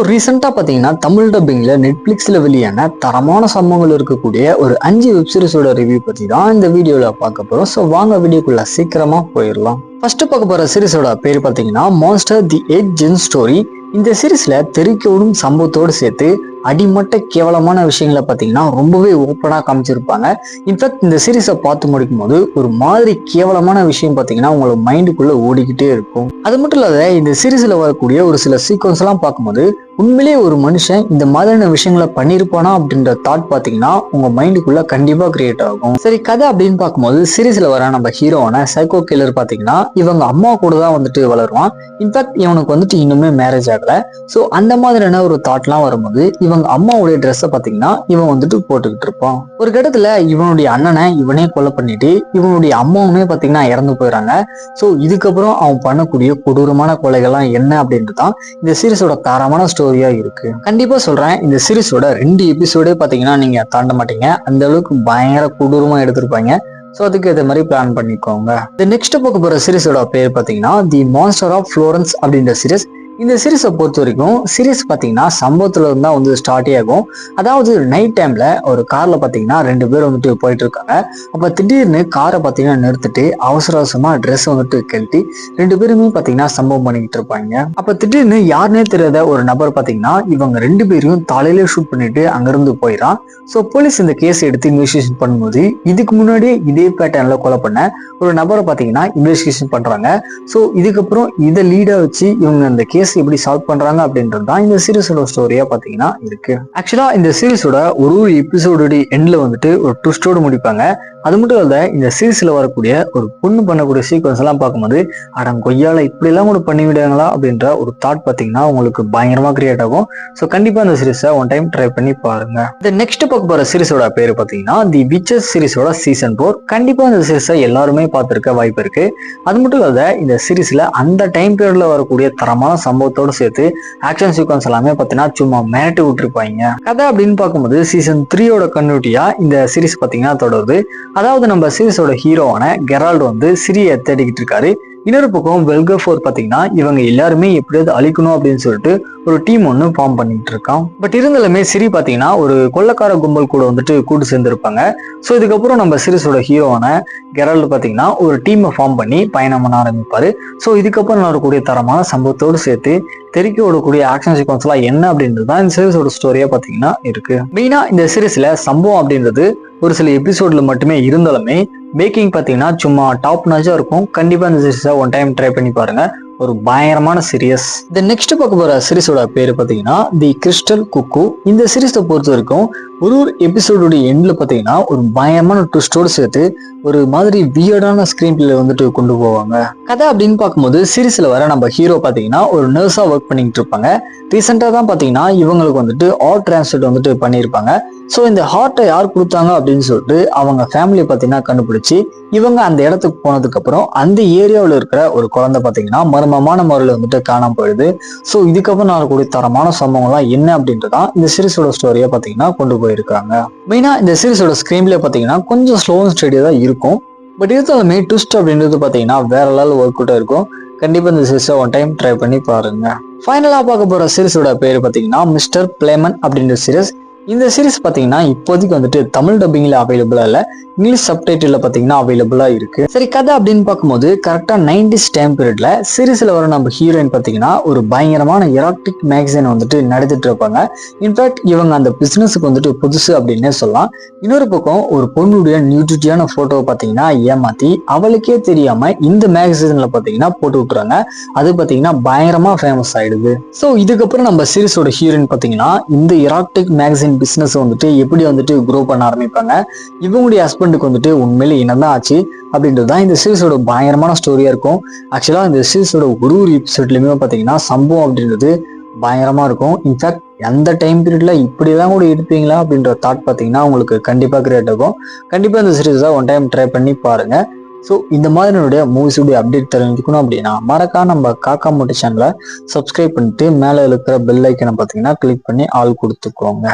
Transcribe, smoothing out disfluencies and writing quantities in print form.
ரீசெண்டா பாத்தீங்கன்னா தமிழ் டப்பிங்ல நெட்ஃபிளிக்ஸ்ல வெளியான தரமான சம்பவங்கள் இருக்கக்கூடிய ஒரு 5 வெப் சீரிஸோட ரிவ்யூ பத்தி தான் இந்த வீடியோல பார்க்க போறோம். வாங்க வீடியோக்குள்ள சீக்கிரமா போயிடலாம். ஃபர்ஸ்ட் பார்க்க போற சீரிஸோட பேர் பாத்தீங்கன்னா மான்ஸ்டர் தி எயிட் ஜென் ஸ்டோரி. இந்த சீரிஸ்ல தெரிவிக்கோடும் சம்பவத்தோடு சேர்த்து அடிமட்ட கேவலமான விஷயங்களை பார்த்தீங்கன்னா ரொம்பவே ஓப்பனா காமிச்சிருப்பாங்க. இன்ஃபேக்ட் இந்த சீரிஸை பார்த்து முடிக்கும் போது ஒரு மாதிரி கேவலமான விஷயம் பார்த்தீங்கன்னா உங்களோட மைண்டுக்குள்ள ஓடிக்கிட்டே இருக்கும். அது மட்டும் இல்லாத இந்த சீரிஸ்ல வரக்கூடிய ஒரு சில சீக்வன்ஸ் எல்லாம் பார்க்கும்போது உண்மையிலேயே ஒரு மனுஷன் இந்த மாதிரியான விஷயங்களை பண்ணிருப்பானா அப்படின்ற தாட் பாத்தீங்கன்னா உங்க மைண்டுக்குள்ள கண்டிப்பா கிரியேட் ஆகும். சரி, கதை அப்படின்னு பார்க்கும்போது சீரிஸ்ல வர நம்ம ஹீரோவான சைக்கோ கில்லர் பாத்தீங்கன்னா இவங்க அம்மா கூட தான் வந்துட்டு வளருவான். இன்ஃபேக்ட் இவனுக்கு வந்துட்டு இன்னுமே மேரேஜ் ஆகல. அந்த மாதிரியான ஒரு தாட் எல்லாம் வரும்போது இவங்க அம்மாவுடைய ட்ரெஸ்ஸை பாத்தீங்கன்னா இவன் வந்துட்டு போட்டுக்கிட்டு இருப்பான். ஒரு கட்டத்துல இவனுடைய அண்ணனை இவனே கொலை பண்ணிட்டு இவனுடைய அம்மாவுமே பாத்தீங்கன்னா இறந்து போயிடறாங்க. இதுக்கப்புறம் அவன் பண்ணக்கூடிய கொடூரமான கொலைகள்லாம் என்ன அப்படின்ட்டு தான் இந்த சீரிஸோட தரமான ஸ்டோரியா இருக்கு. கண்டிப்பா சொல்றேன், இந்த சீரிஸோட 2 எபிசோடே பாத்தீங்கன்னா நீங்க தாண்ட மாட்டீங்க. அந்த அளவுக்கு பயங்கர கொடூரமா எடுத்திருப்பாங்க. அதுக்கு ஏற்ற மாதிரி பிளான் பண்ணிக்கோங்க. இந்த நெக்ஸ்ட் பார்க்க போற சீரிஸோட பேர் பாத்தீங்கன்னா தி மான்ஸ்டர் ஆஃப் ஃப்ளோரன்ஸ் அப்படின்ற சீரிஸ். இந்த சீரிஸை பொறுத்த வரைக்கும் சீரிஸ் பாத்தீங்கன்னா சம்பவத்துல இருந்தா வந்து ஸ்டார்ட் ஆகும். அதாவது நைட் டைம்ல ஒரு கார்ல பாத்தீங்கன்னா 2 பேர் வந்துட்டு போயிட்டு இருக்காங்க. அப்ப திடீர்னு காரை பாத்தீங்கன்னா நிறுத்திட்டு அவசர அவசரமா ட்ரெஸ் வந்துட்டு கழட்டி 2 பேருமே பாத்தீங்கன்னா சம்பவம் பண்ணிக்கிட்டு இருப்பாங்க. அப்ப திடீர்னு யாருன்னே தெரியாத ஒரு நபர் பாத்தீங்கன்னா இவங்க 2 பேரையும் தலையில ஷூட் பண்ணிட்டு அங்கிருந்து போயிடான். போலீஸ் இந்த கேஸ் எடுத்து இன்வெஸ்டிகேஷன் பண்ணும்போது இதுக்கு முன்னாடியே இதே பேட்டர்ன்ல கொலை பண்ண ஒரு நபரை பாத்தீங்கன்னா இன்வெஸ்டிகேஷன் பண்றாங்க. இதுக்கப்புறம் இதை லீடா வச்சு இவங்க அந்த கேஸ் எப்படி சால்வ் பண்றாங்க அப்படின்றது தான் இந்த சீரிஸோட ஸ்டோரியா பாத்தீங்கன்னா இருக்கு. ஆக்சுவலா இந்த சீரிஸோட ஒரு எபிசோட எண்ட்ல வந்துட்டு ஒரு ட்விஸ்டோடு முடிப்பாங்க. அது மட்டும் இல்ல, இந்த சீரிஸ்ல வரக்கூடிய ஒரு பொண்ணு பண்ணக்கூடிய சீக்வன்ஸ் எல்லாம் பார்க்கும்போது அடம் கொய்யால இப்படி எல்லாம் கூட பண்ணிவிடுவாங்களா அப்படின்ற ஒரு தாட் பாத்தீங்கன்னா உங்களுக்கு பயங்கரமா கிரியேட் ஆகும். கண்டிப்பா இந்த சீரிஸை ஒன் டைம் ட்ரை பண்ணி பாருங்க. இந்த நெக்ஸ்ட் பார்க்க போற சீரிஸோட பேரு பாத்தீங்கன்னா தி விச்சஸ் சீரிஸோட சீசன் 4. கண்டிப்பா இந்த சீரிஸை எல்லாருமே பார்த்திருக்க வாய்ப்பு இருக்கு. அது மட்டும் இல்ல, இந்த சீரிஸ்ல அந்த டைம் பீரியட்ல வரக்கூடிய தரமான சம்பவத்தோடு சேர்த்து ஆக்ஷன் சீக்வன்ஸ் எல்லாமே பாத்தீங்கன்னா சும்மா மிரட்டி விட்டுருப்பாங்க. கதை அப்படின்னு பார்க்கும்போது சீசன் 3யோட கன்யூட்டியா இந்த சீரிஸ் பாத்தீங்கன்னா தொடருது. அதாவது நம்ம சீரிஸோட ஹீரோவான கெரால்ட் வந்து சிரியை தேடிக்கிட்டு இருக்காரு. இன்னொரு பக்கம் வெல்கர் பாத்தீங்கன்னா இவங்க எல்லாருமே எப்படியாவது அழிக்கணும் அப்படின்னு சொல்லிட்டு ஒரு டீம் ஒன்று ஃபார்ம் பண்ணிட்டு இருக்கான். பட் இருந்தாலுமே சிரி பாத்தீங்கன்னா ஒரு கொள்ளக்கார கும்பல் கூட வந்துட்டு கூட்டு சேர்ந்திருப்பாங்க. இதுக்கப்புறம் நம்ம சீரிஸோட ஹீரோவான கெரால்ட் பாத்தீங்கன்னா ஒரு டீமை ஃபார்ம் பண்ணி பயணம் பண்ண ஆரம்பிப்பாரு. இதுக்கப்புறம் வரக்கூடிய தரமான சம்பவத்தோடு சேர்த்து தெறிக்க ஓடக்கூடிய ஆக்ஷன் சீக்வன்ஸ் எல்லாம் என்ன அப்படின்றது தான் இந்த சீரிஸோட ஸ்டோரியா பாத்தீங்கன்னா இருக்கு. மெயினா இந்த சீரிஸ்ல சம்பவம் அப்படின்றது ஒரு சில எபிசோட்ல மட்டுமே இருந்தாலுமே மேக்கிங் பாத்தீங்கன்னா சும்மா டாப் நாச்சா இருக்கும். கண்டிப்பா இந்த சீரிஸை ஒன் டைம் ட்ரை பண்ணி பாருங்க. ஒரு பயங்கரமான சீரியஸ். இந்த நெக்ஸ்ட் பார்க்க போற சீரிஸோட பேரு பாத்தீங்கன்னா தி கிறிஸ்டல் குக்கு. இந்த சீரிஸை பொறுத்த வரைக்கும் ஒரு எபிசோட எண்ட்ல பாத்தீங்கன்னா ஒரு பயங்கரமான ட்விஸ்டோடு சேர்த்து ஒரு மாதிரி வியர்டான ஸ்கிரீன் பிளே வந்துட்டு கொண்டு போவாங்க. கதை அப்படின்னு பார்க்கும்போது சீரிஸ்ல வர நம்ம ஹீரோ பாத்தீங்கன்னா ஒரு நர்ஸா ஒர்க் பண்ணிட்டு இருப்பாங்க. ரீசெண்டா தான் பாத்தீங்கன்னா இவங்களுக்கு வந்துட்டு ஹார்ட் டிரான்ஸ்ஃபர் வந்துட்டு பண்ணியிருப்பாங்க. இந்த ஹார்ட்டை யார் கொடுத்தாங்க அப்படின்னு சொல்லிட்டு அவங்க ஃபேமிலியை பாத்தீங்கன்னா கண்டுபிடிச்சு இவங்க அந்த இடத்துக்கு போனதுக்கு அப்புறம் அந்த ஏரியாவில் இருக்கிற ஒரு குழந்தை பாத்தீங்கன்னா மர்மமான முறையில் வந்துட்டு காணாம போயிடுது. இதுக்கப்புறம் நடக்கக்கூடிய தரமான சம்பவங்கள்லாம் என்ன அப்படின்றதான் இந்த சீரிஸோட ஸ்டோரியா பாத்தீங்கன்னா கொண்டு போயிருக்காங்க. மெயினா இந்த சீரிஸோட ஸ்கிரீன்ல பாத்தீங்கன்னா கொஞ்சம் ஸ்லோ அண்ட் ஸ்டடியா தான் இருக்கும். பட் இருந்தாலுமே ட்விஸ்ட் அப்படின்றது பாத்தீங்கன்னா வேற லெவல் ஒர்க் அவுட்டா இருக்கும். கண்டிப்பா இந்த சீரிஸை ஒன் டைம் ட்ரை பண்ணி பாருங்க. ஃபைனலா பார்க்க போற சீரிஸோட பேரு பாத்தீங்கன்னா மிஸ்டர் பிளேமன் அப்படின்ற சீரிஸ். இந்த சீரிஸ் பாத்தீங்கன்னா இப்போதைக்கு வந்துட்டு தமிழ் டப்பிங்ல அவைலபிளா இல்ல, இங்கிலீஷ் சப்டைட்டில் பாத்தீங்கன்னா அவைலபிளா இருக்கு. சரி, கதை அப்படின்னு பார்க்கும்போது கரெக்டா 90s டைம் பீரியட்ல சீரிஸ்ல வர நம்ம ஹீரோயின் பாத்தீங்கன்னா ஒரு பயங்கரமான எராக்டிக் மேகசின் வந்துட்டு நடத்திட்டு இருப்பாங்க. இன்ஃபேக்ட் இவங்க அந்த பிசினஸுக்கு வந்துட்டு புதுசு அப்படின்னே சொல்லலாம். இன்னொரு பக்கம் ஒரு பொண்ணுடைய நியூட்ரிட்டியான போட்டோவை பாத்தீங்கன்னா ஏமாத்தி அவளுக்கே தெரியாம இந்த மேகசின்ல பாத்தீங்கன்னா போட்டு விட்டுறாங்க. அது பாத்தீங்கன்னா பயங்கரமா ஃபேமஸ் ஆயிடுது. இதுக்கப்புறம் நம்ம சீரிஸோட ஹீரோயின் பாத்தீங்கன்னா இந்த எராக்டிக் மேகசின் பிசினஸ் வந்துட்டு எப்படி வந்துட்டு க்ரோ பண்ண ஆரம்பிப்பாங்க. இவங்களுடைய ஹஸ்பண்டுக்கு வந்துட்டு உண்மையிலே என்னதான் ஆச்சு அப்படின்றதுதான் இந்த சீரிஸோட பயங்கரமான ஸ்டோரியா இருக்கும். ஆக்சுவலா இந்த சீரிஸோட ஒரு எபிசோட்லயுமே பாத்தீங்கன்னா சம்பவம் அப்படின்றது பயங்கரமா இருக்கும். இன்ஃபேக்ட் எந்த டைம் பீரியட்ல இப்படிலாம் கூட எடுப்பீங்களா அப்படின்ற தாட் பாத்தீங்கன்னா உங்களுக்கு கண்டிப்பா கிரியேட் ஆகும். கண்டிப்பா இந்த சீரிஸை ஒன் டைம் ட்ரை பண்ணி பாருங்க. இந்த மாதிரினுடைய மூவிஸுடைய அப்டேட் தெரிஞ்சுக்கணும் அப்படின்னா மறக்காம நம்ம காக்கா மோட்டி சேனலை சப்ஸ்கிரைப் பண்ணிட்டு மேல இருக்கிற பெல் ஐக்கனை பாத்தீங்கன்னா கிளிக் பண்ணி ஆல் கொடுத்துக்கோங்க.